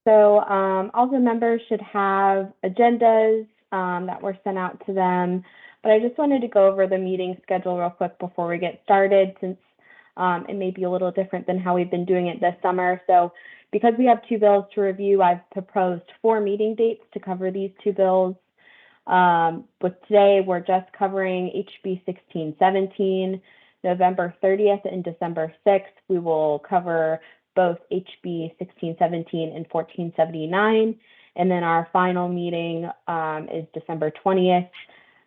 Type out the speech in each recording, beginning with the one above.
So all the members should have agendas that were sent out to them. But I just wanted to go over the meeting schedule real quick before we get started, since it may be a little different than how we've been doing it this summer. So because we have 2 bills to review, I've proposed 4 meeting dates to cover these 2 bills. But today we're just covering HB 1617. November 30th and December 6th, we will cover both HB 1617 and 1479. And then our final meeting is December 20th,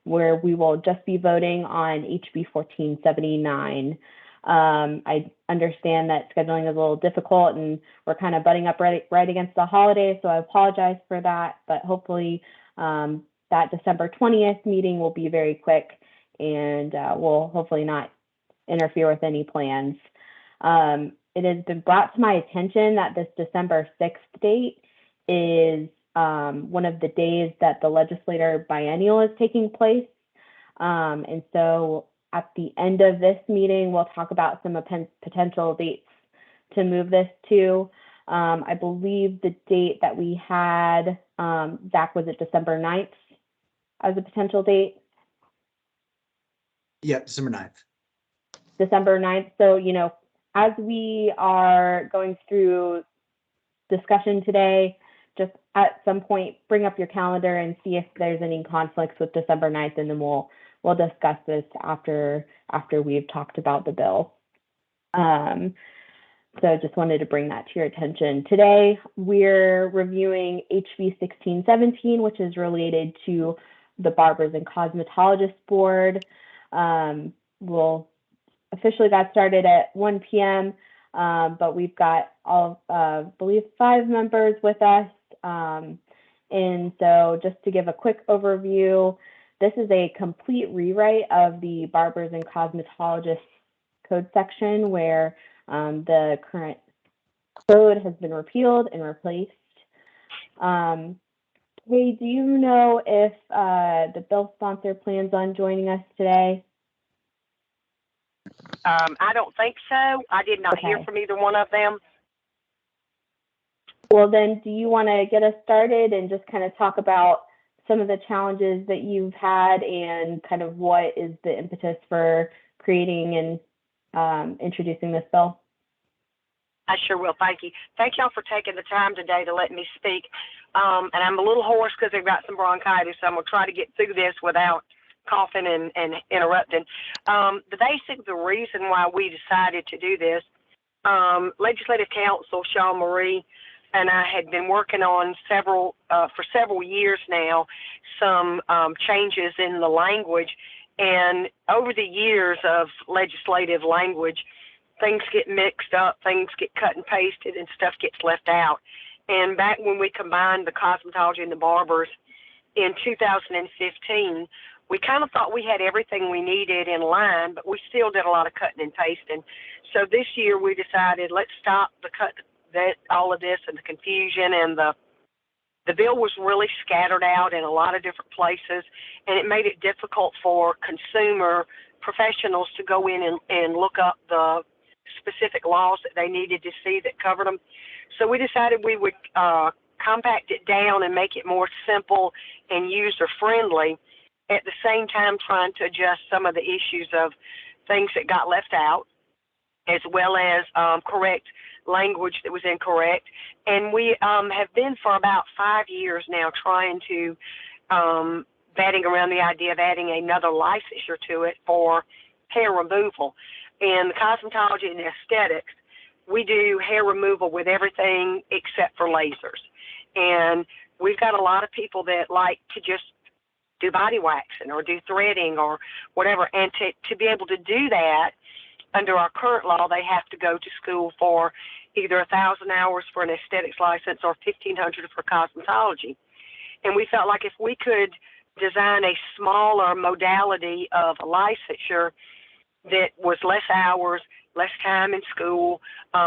where we will just be voting on HB 1479. I understand that scheduling is a little difficult and we're kind of butting up right against the holidays, so I apologize for that, but hopefully that December 20th meeting will be very quick and will hopefully not interfere with any plans. It has been brought to my attention that this December 6th date is one of the days that the legislative biennial is taking place. And so at the end of this meeting, we'll talk about some potential dates to move this to. I believe the date that we had, Zach, was it December 9th as a potential date? Yep, December 9th. December 9th. So, as we are going through discussion today, just at some point, bring up your calendar and see if there's any conflicts with December 9th, and then we'll discuss this after we've talked about the bill. So just wanted to bring that to your attention. Today, we're reviewing HB 1617, which is related to the Barbers and Cosmetologists Board. We'll officially got started at 1 p.m., but we've got I believe 5 members with us. And so just to give a quick overview, this is a complete rewrite of the Barbers and Cosmetologists code section where the current code has been repealed and replaced. Hey, do you know if the bill sponsor plans on joining us today? I don't think so. I did not hear from either one of them. Well, then, do you want to get us started and just kind of talk about some of the challenges that you've had and kind of what is the impetus for creating and introducing this bill? I sure will. Thank you. Thank y'all for taking the time today to let me speak. And I'm a little hoarse because I've got some bronchitis, so I'm going to try to get through this without coughing and interrupting. The reason why we decided to do this, Legislative Counsel Sean Marie and I had been working on for several years now, some changes in the language. And over the years of legislative language, things get mixed up, things get cut and pasted, and stuff gets left out. And back when we combined the cosmetology and the barbers in 2015, we kind of thought we had everything we needed in line, but we still did a lot of cutting and pasting. So this year we decided, let's stop all of this and the confusion, and the bill was really scattered out in a lot of different places, and it made it difficult for consumer professionals to go in and look up the specific laws that they needed to see that covered them. So we decided we would compact it down and make it more simple and user-friendly, at the same time trying to adjust some of the issues of things that got left out, as well as correct language that was incorrect. And we have been for about 5 years now trying to batting around the idea of adding another licensure to it for hair removal. In the cosmetology and aesthetics, we do hair removal with everything except for lasers. And we've got a lot of people that like to just do body waxing or do threading or whatever. And to be able to do that, under our current law, they have to go to school for either 1,000 hours for an aesthetics license or 1,500 for cosmetology. And we felt like if we could design a smaller modality of licensure that was less hours, less time in school,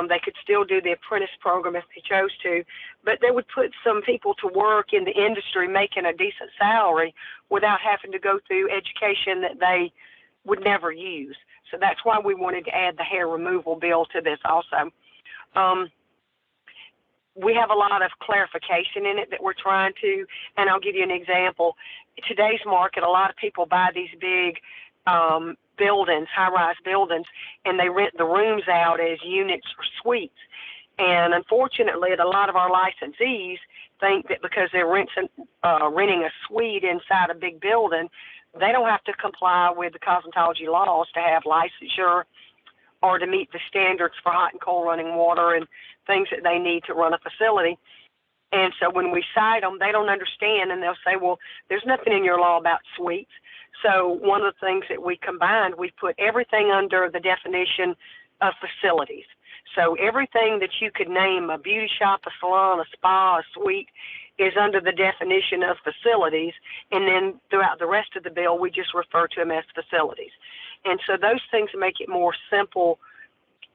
they could still do the apprentice program if they chose to, but they would put some people to work in the industry making a decent salary without having to go through education that they would never use. So that's why we wanted to add the hair removal bill to this also. we have a lot of clarification in it that we're trying to, and I'll give you an example. Today's market, a lot of people buy these big buildings, high-rise buildings, and they rent the rooms out as units or suites. And unfortunately, a lot of our licensees think that because they're renting a suite inside a big building, they don't have to comply with the cosmetology laws to have licensure or to meet the standards for hot and cold running water and things that they need to run a facility. And so when we cite them, they don't understand, and they'll say, well, there's nothing in your law about suites. So one of the things that we combined, we put everything under the definition of facilities. So everything that you could name, a beauty shop, a salon, a spa, a suite, is under the definition of facilities. And then throughout the rest of the bill, we just refer to them as facilities. And so those things make it more simple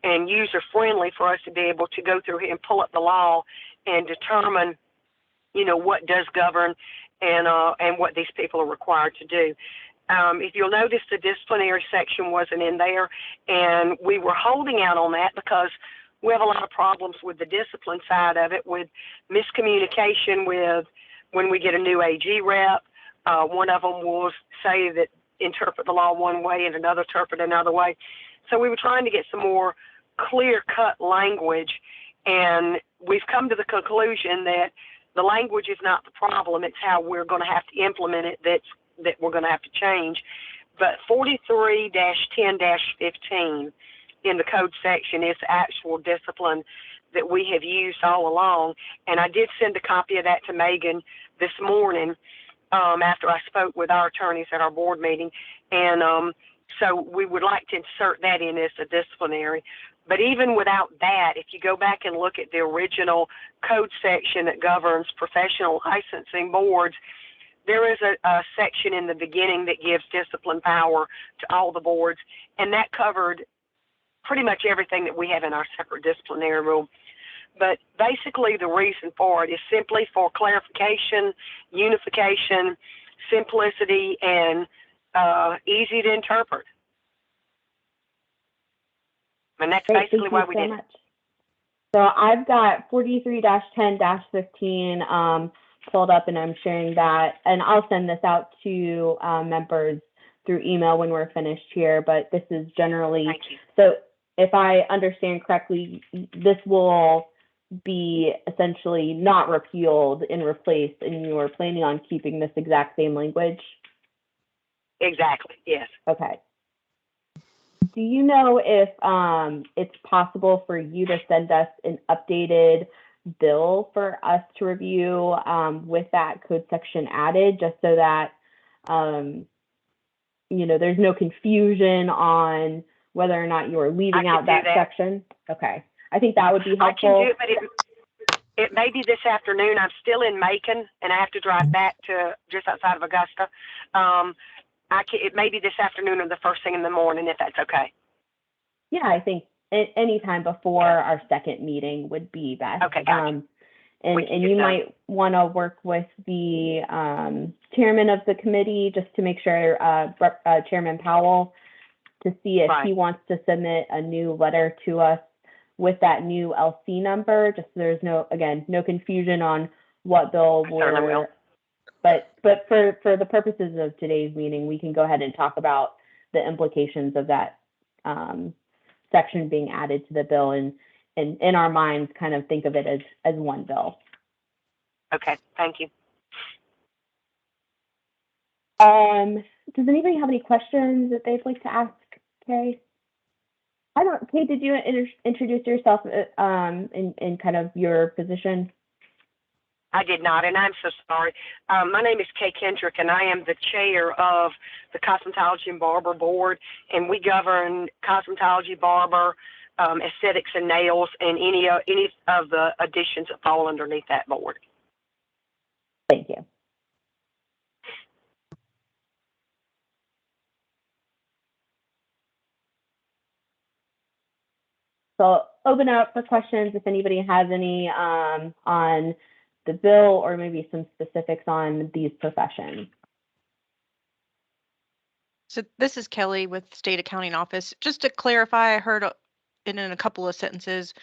and user-friendly for us to be able to go through and pull up the law and determine, you know, what does govern and what these people are required to do. If you'll notice, the disciplinary section wasn't in there, and we were holding out on that because we have a lot of problems with the discipline side of it, with miscommunication with when we get a new AG rep. One of them will say that interpret the law one way and another interpret another way. So we were trying to get some more clear-cut language, and we've come to the conclusion that the language is not the problem. It's how we're going to have to implement it that we're going to have to change. But 43-10-15 in the code section is actual discipline that we have used all along. And I did send a copy of that to Megan this morning after I spoke with our attorneys at our board meeting. And so we would like to insert that in as a disciplinary. But even without that, if you go back and look at the original code section that governs professional licensing boards, there is a section in the beginning that gives discipline power to all the boards, and that covered pretty much everything that we have in our separate disciplinary rule. But basically the reason for it is simply for clarification, unification, simplicity, and easy to interpret. And that's Great, basically why we did it. So I've got 43-10-15 pulled up, and I'm sharing that, and I'll send this out to members through email when we're finished here. But this is generally, so if I understand correctly, this will be essentially not repealed and replaced, and you are planning on keeping this exact same language? Exactly, yes. Okay. Do you know if it's possible for you to send us an updated bill for us to review with that code section added, just so that you know, there's no confusion on whether or not you are leaving out that section? Okay, I think that would be helpful. I can do it, but it may be this afternoon. I'm still in Macon, and I have to drive back to just outside of Augusta. It may be this afternoon or the first thing in the morning, if that's okay. Yeah, I think any time before our second meeting would be best. Okay, gotcha. And you might want to work with the chairman of the committee just to make sure, Chairman Powell, to see if he wants to submit a new letter to us with that new LC number, just so there's no confusion on what bill we're. But for the purposes of today's meeting, we can go ahead and talk about the implications of that section being added to the bill, and in our minds kind of think of it as one bill. Okay, thank you. Does anybody have any questions that they'd like to ask Kay? Kay, did you introduce yourself in kind of your position? I did not, and I'm so sorry. My name is Kay Kendrick, and I am the chair of the Cosmetology and Barber Board, and we govern cosmetology, barber, aesthetics, and nails, and any of the additions that fall underneath that board. Thank you. So open up for questions if anybody has any on the bill, or maybe some specifics on these professions. So this is Kelly with State Accounting Office. Just to clarify, I heard in a couple of sentences,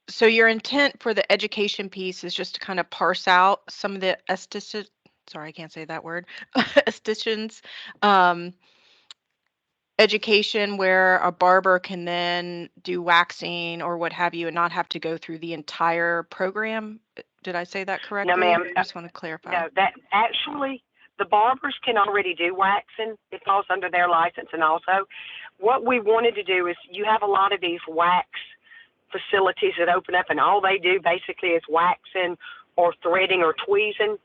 So your intent for the education piece is just to kind of parse out some of the esthetician, sorry, I can't say that word, estheticians, um, education where a barber can then do waxing or what have you and not have to go through the entire program. Did I say that correctly? No, ma'am. I just want to clarify. No, that actually, the barbers can already do waxing. It falls under their license. And also, what we wanted to do is you have a lot of these wax facilities that open up, and all they do basically is waxing or threading or tweezing.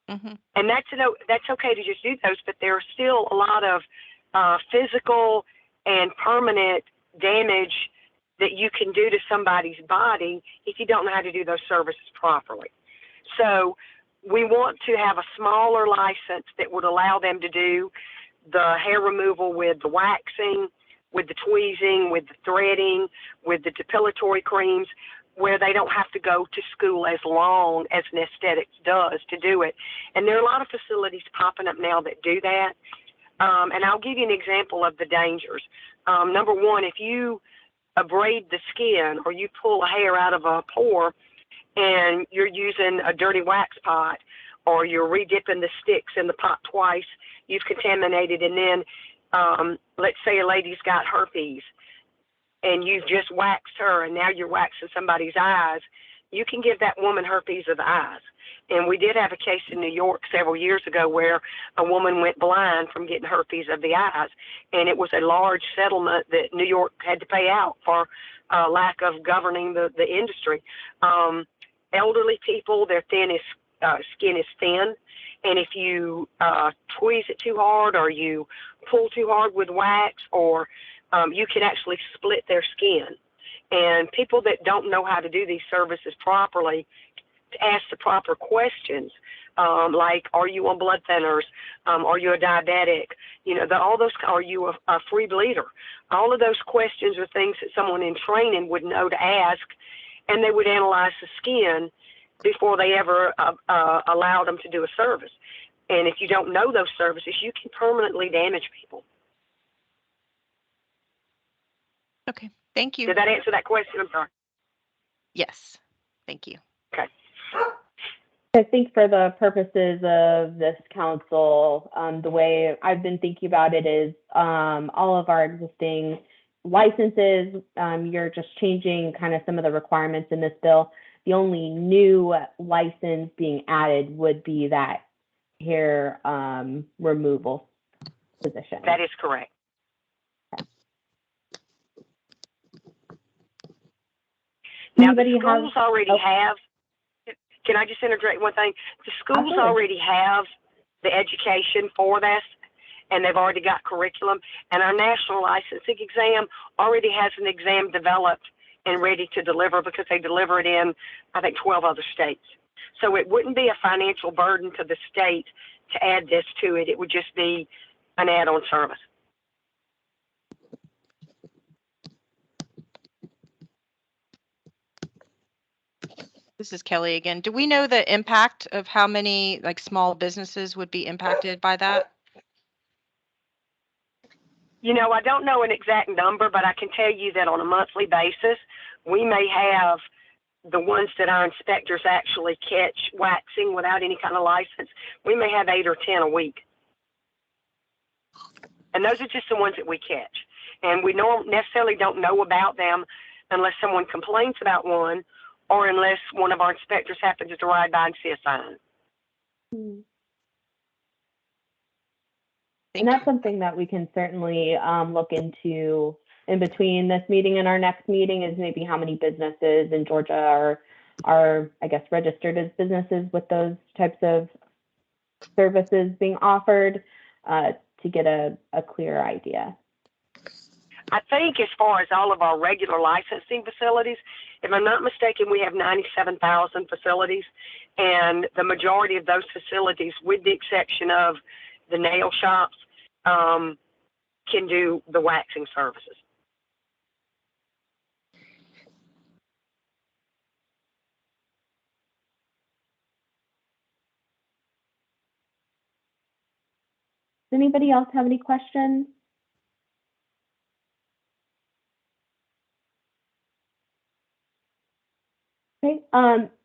Mm-hmm. And that's okay to just do those, but there are still a lot of physical and permanent damage that you can do to somebody's body if you don't know how to do those services properly. So we want to have a smaller license that would allow them to do the hair removal with the waxing, with the tweezing, with the threading, with the depilatory creams, where they don't have to go to school as long as an aesthetics does to do it. And there are a lot of facilities popping up now that do that. And I'll give you an example of the dangers. Number one, if you abrade the skin or you pull a hair out of a pore and you're using a dirty wax pot or you're redipping the sticks in the pot twice, you've contaminated. And then let's say a lady's got herpes and you've just waxed her and now you're waxing somebody's eyes, you can give that woman herpes of the eyes. And we did have a case in New York several years ago where a woman went blind from getting herpes of the eyes. And it was a large settlement that New York had to pay out for lack of governing the industry. Elderly people, their skin is thin. And if you tweeze it too hard or you pull too hard with wax, or you can actually split their skin. And people that don't know how to do these services properly, to ask the proper questions, like, are you on blood thinners? Are you a diabetic? You know, all those, are you a free bleeder? All of those questions are things that someone in training would know to ask, and they would analyze the skin before they ever allowed them to do a service. And if you don't know those services, you can permanently damage people. Okay, thank you. Did that answer that question? I'm sorry. Yes, thank you. Okay. I think for the purposes of this council, the way I've been thinking about it is all of our existing licenses, you're just changing kind of some of the requirements in this bill. The only new license being added would be that hair removal position. That is correct. Now, the schools already have, can I just interject one thing? The schools already have the education for this, and they've already got curriculum. And our national licensing exam already has an exam developed and ready to deliver because they deliver it in, I think, 12 other states. So it wouldn't be a financial burden to the state to add this to it. It would just be an add-on service. This is Kelly again. Do we know the impact of how many like small businesses would be impacted by that? You know, I don't know an exact number, but I can tell you that on a monthly basis, we may have the ones that our inspectors actually catch waxing without any kind of license. We may have 8 or 10 a week. And those are just the ones that we catch. And we necessarily don't know about them unless someone complains about one, or unless one of our inspectors happens to ride by and see a sign. And that's something that we can certainly look into in between this meeting and our next meeting, is maybe how many businesses in Georgia are I guess, registered as businesses with those types of services being offered, to get a clear idea. I think as far as all of our regular licensing facilities, if I'm not mistaken, we have 97,000 facilities, and the majority of those facilities, with the exception of the nail shops, can do the waxing services. Does anybody else have any questions? Okay.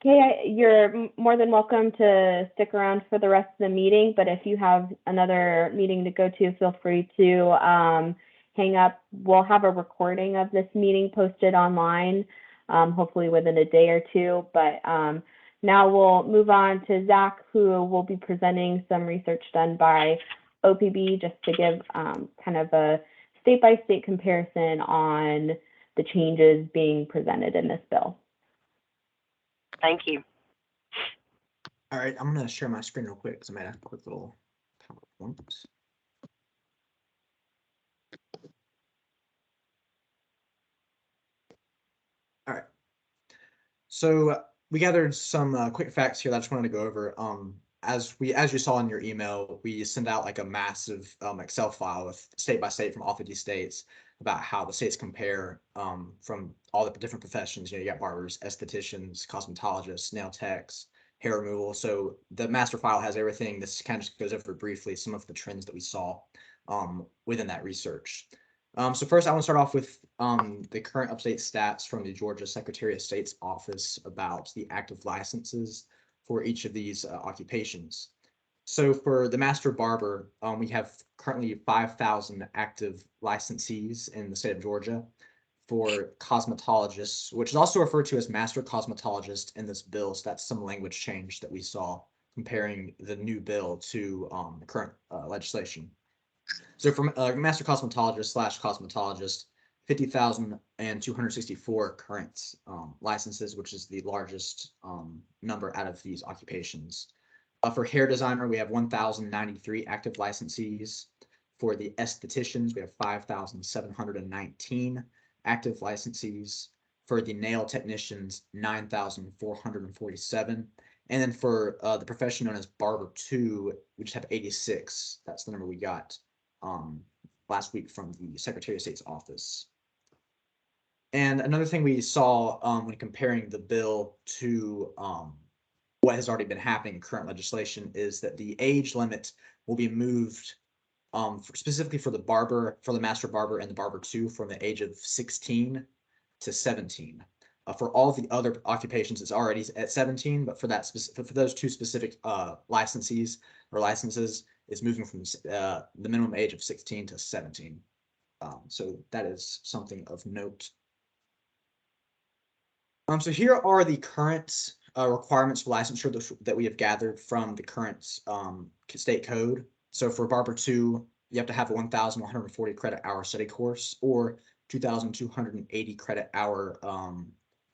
Kay, you're more than welcome to stick around for the rest of the meeting, but if you have another meeting to go to, feel free to hang up. We'll have a recording of this meeting posted online, hopefully within a day or two. But now we'll move on to Zach, who will be presenting some research done by OPB just to give kind of a state-by-state comparison on the changes being presented in this bill. Thank you. All right, I'm gonna share my screen real quick because I made a quick little PowerPoint. All right. So we gathered some quick facts here that I just wanted to go over. As you saw in your email, we send out like a massive Excel file with state by state from all 50 states about how the states compare from all the different professions. You got barbers, estheticians, cosmetologists, nail techs, hair removal. So the master file has everything. This kind of just goes over briefly some of the trends that we saw within that research. So first, I want to start off with the current up-to-date stats from the Georgia Secretary of State's office about the active licenses for each of these occupations. So for the master barber, we have currently 5,000 active licensees in the state of Georgia. For cosmetologists, which is also referred to as master cosmetologist in this bill, so that's some language change that we saw comparing the new bill to the current legislation. So for master cosmetologist / cosmetologist, 50,264 current licenses, which is the largest number out of these occupations. For hair designer, we have 1,093 active licensees. For the estheticians, we have 5,719 active licensees. For the nail technicians, 9,447. And then for the profession known as Barber 2, we just have 86. That's the number we got last week from the Secretary of State's office. And another thing we saw when comparing the bill to what has already been happening in current legislation is that the age limit will be moved specifically for the master barber and the barber 2 from the age of 16 to 17. For all the other occupations, it's already at 17, but for those two specific licenses, is moving from the minimum age of 16 to 17. So that is something of note. So here are the current requirements for licensure that we have gathered from the current state code. So for Barber 2, you have to have a 1,140 credit hour study course or 2,280 credit hour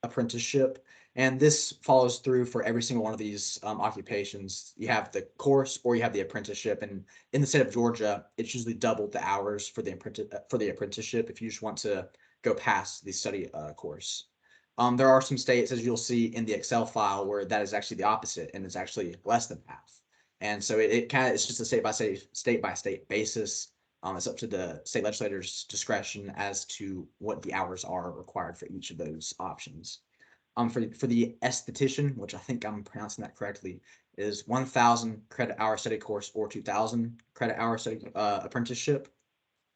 apprenticeship. And this follows through for every single one of these occupations. You have the course or you have the apprenticeship. And in the state of Georgia, it's usually double the hours for the apprenticeship if you just want to go past the study course. There are some states, as you'll see in the Excel file, where that is actually the opposite and it's actually less than half. And so it's just a state by state basis. It's up to the state legislator's discretion as to what the hours are required for each of those options. For the esthetician, which I think I'm pronouncing that correctly, is 1,000 credit hour study course or 2,000 credit hour study apprenticeship.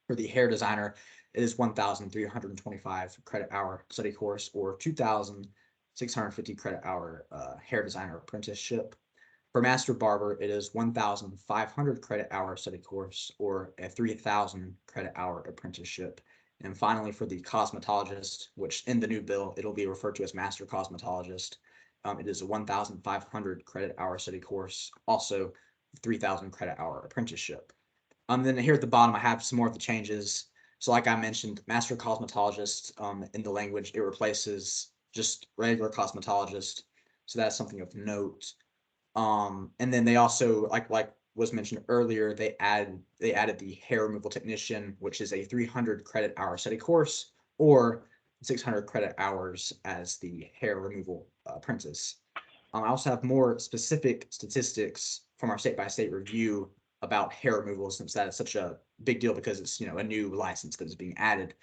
For the hair designer, it is 1,325 credit hour study course or 2,650 credit hour hair designer apprenticeship. For master barber, it is 1,500 credit hour study course or a 3,000 credit hour apprenticeship. And finally, for the cosmetologist, which in the new bill, it'll be referred to as master cosmetologist. It is a 1,500 credit hour study course, also 3,000 credit hour apprenticeship. Then here at the bottom, I have some more of the changes. So like I mentioned, master cosmetologist, in the language, it replaces just regular cosmetologist. So that's something of note. And then they also, like was mentioned earlier, they added the hair removal technician, which is a 300 credit hour study course or 600 credit hours as the hair removal apprentice. I also have more specific statistics from our state-by-state review about hair removal, since that is such a big deal because it's a new license that is being added.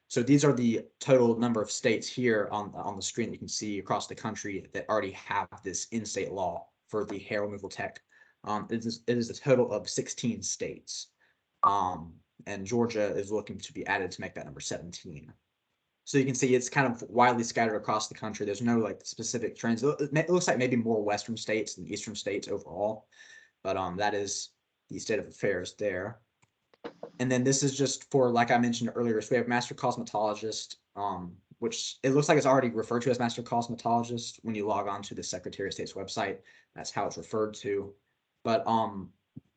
So these are the total number of states here on the screen that you can see across the country that already have this in-state law for the hair removal tech. It is a total of 16 states, and Georgia is looking to be added to make that number 17. So you can see it's kind of widely scattered across the country. There's no like specific trends. It looks like maybe more western states than eastern states overall, but that is the state of affairs there. And then this is just for, like I mentioned earlier, so we have master cosmetologist, which it looks like it's already referred to as master cosmetologist when you log on to the Secretary of State's website. That's how it's referred to. But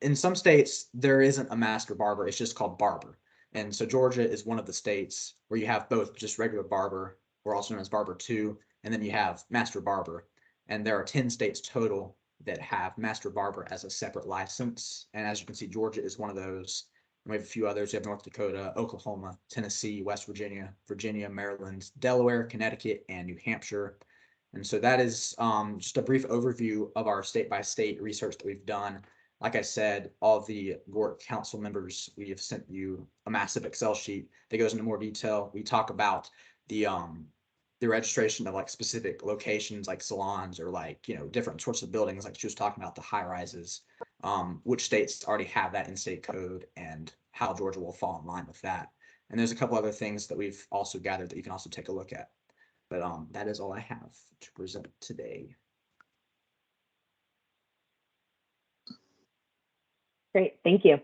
in some states, there isn't a master barber. It's just called barber. And so Georgia is one of the states where you have both just regular barber, or also known as barber 2, and then you have master barber. And there are 10 states total that have master barber as a separate license. And as you can see, Georgia is one of those. We have a few others. We have North Dakota, Oklahoma, Tennessee, West Virginia, Maryland, Delaware, Connecticut, and New Hampshire. And so that is just a brief overview of our state-by-state research that we've done. Like I said, all of the GORRC council members, we have sent you a massive Excel sheet that goes into more detail. We talk about the registration of like specific locations, like salons, or like, you know, different sorts of buildings, like she was talking about the high rises, which states already have that in-state code and how Georgia will fall in line with that. And there's a couple other things that we've also gathered that you can also take a look at. But that is all I have to present today. Great, thank you.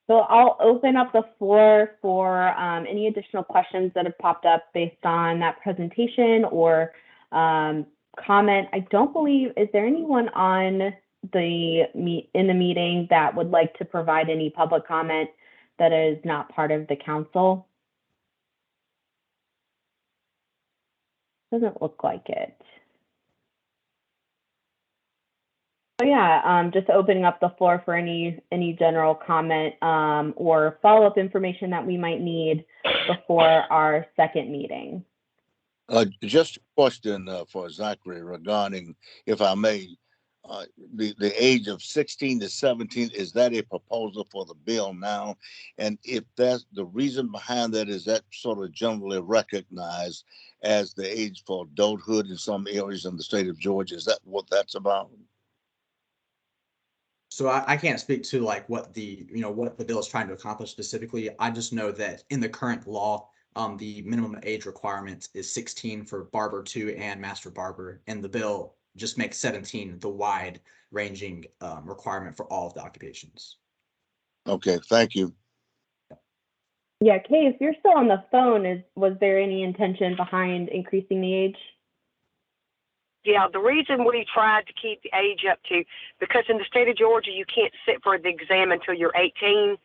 So I'll open up the floor for any additional questions that have popped up based on that presentation or comment. I don't believe, is there anyone on the meeting that would like to provide any public comment that is not part of the council? Doesn't look like it. So yeah, just opening up the floor for any general comment or follow-up information that we might need before our second meeting. Just a question for Zachary regarding, if I may, the age of 16 to 17, is that a proposal for the bill now? And if that's the reason behind that, is that sort of generally recognized as the age for adulthood in some areas in the state of Georgia? Is that what that's about? So I can't speak to like what the bill is trying to accomplish specifically. I just know that in the current law, the minimum age requirement is 16 for barber 2 and master barber, and the bill just makes 17 the wide ranging requirement for all of the occupations. Okay, thank you. Yeah, Kay, if you're still on the phone, was there any intention behind increasing the age? Yeah, the reason we tried to keep the age up to, because in the state of Georgia, you can't sit for the exam until you're 18.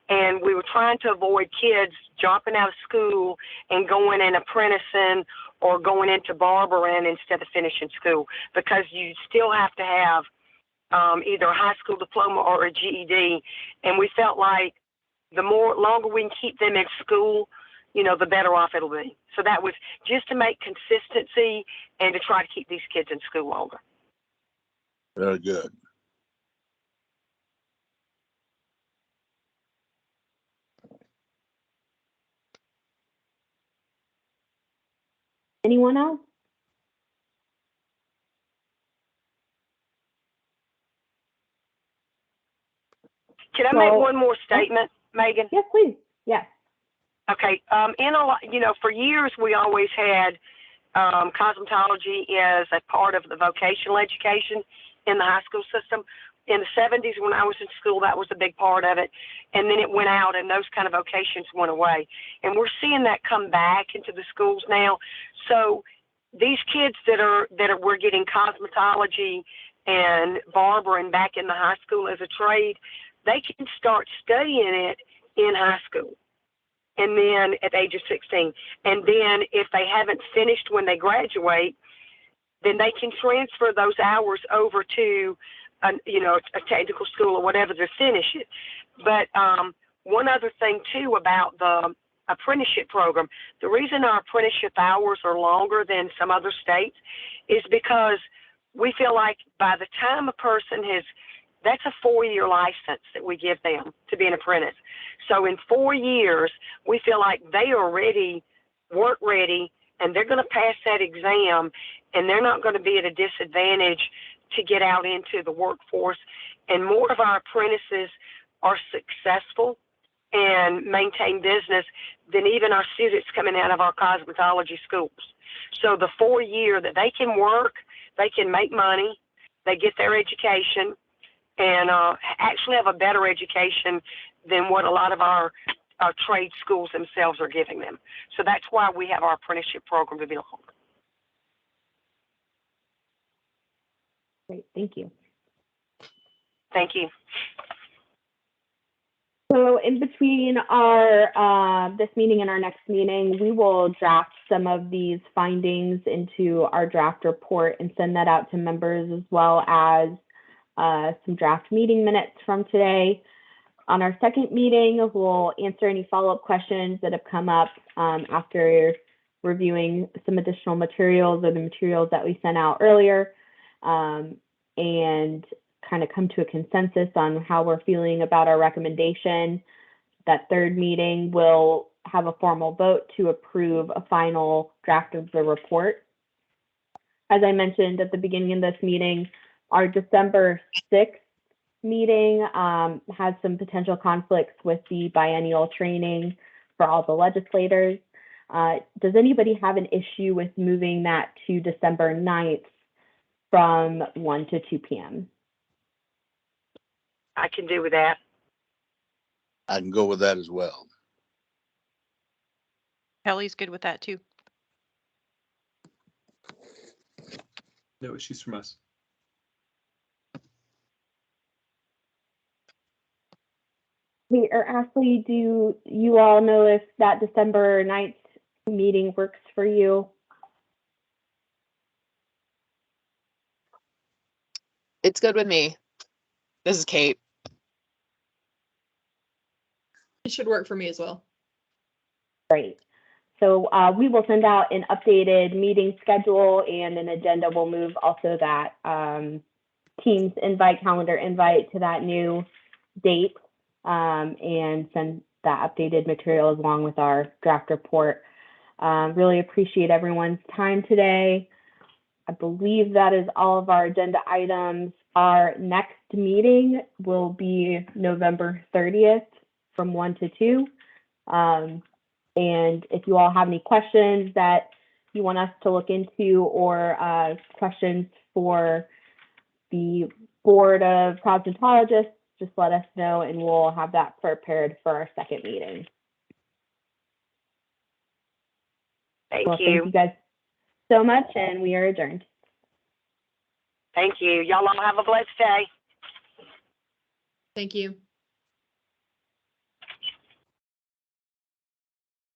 And we were trying to avoid kids dropping out of school and going and apprenticing or going into barbering instead of finishing school, because you still have to have either a high school diploma or a GED. And we felt like the longer we can keep them in school, you know, the better off it'll be. So that was just to make consistency and to try to keep these kids in school longer. Very good. Anyone else? Can I make one more statement, Megan? Yes, please. Yes. Okay. For years we always had cosmetology as a part of the vocational education in the high school system. In the 70s, when I was in school, that was a big part of it. And then it went out and those kind of vocations went away. And we're seeing that come back into the schools now. So these kids we're getting cosmetology and barbering back in the high school as a trade, they can start studying it in high school. And then at the age of 16. And then if they haven't finished when they graduate, then they can transfer those hours over to a technical school or whatever to finish it. But one other thing too about the apprenticeship program, the reason our apprenticeship hours are longer than some other states is because we feel like by the time a person that's a 4-year license that we give them to be an apprentice. So in 4 years, we feel like they are ready, work ready, and they're going to pass that exam, and they're not going to be at a disadvantage to get out into the workforce. And more of our apprentices are successful and maintain business than even our students coming out of our cosmetology schools. So the 4 year that they can work, they can make money, they get their education, and actually have a better education than what a lot of our trade schools themselves are giving them. So that's why we have our apprenticeship program to be longer. Great, thank you. Thank you. So in between our this meeting and our next meeting, we will draft some of these findings into our draft report and send that out to members, as well as some draft meeting minutes from today. On our second meeting, we'll answer any follow-up questions that have come up after reviewing some additional materials or the materials that we sent out earlier, and kind of come to a consensus on how we're feeling about our recommendation. That third meeting will have a formal vote to approve a final draft of the report. As I mentioned at the beginning of this meeting, our December 6th meeting has some potential conflicts with the biennial training for all the legislators. Does anybody have an issue with moving that to December 9th from 1 to 2 p.m.? I can do with that. I can go with that as well. Kelly's good with that too. No issues from us. Or Ashley, do you all know if that December 9th meeting works for you? It's good with me. This is Kate. It should work for me as well. Great. So we will send out an updated meeting schedule and an agenda. We'll move also that Teams invite, calendar invite to that new date, and send that updated material along with our draft report. Really appreciate everyone's time today. I believe that is all of our agenda items. Our next meeting will be November 30th from 1 to 2. And if you all have any questions that you want us to look into, or questions for the Board of Cosmetologists, just let us know and we'll have that prepared for our second meeting. Thank Well, you. thank you guys so much, and we are adjourned. Thank you. Y'all all have a blessed day. Thank you.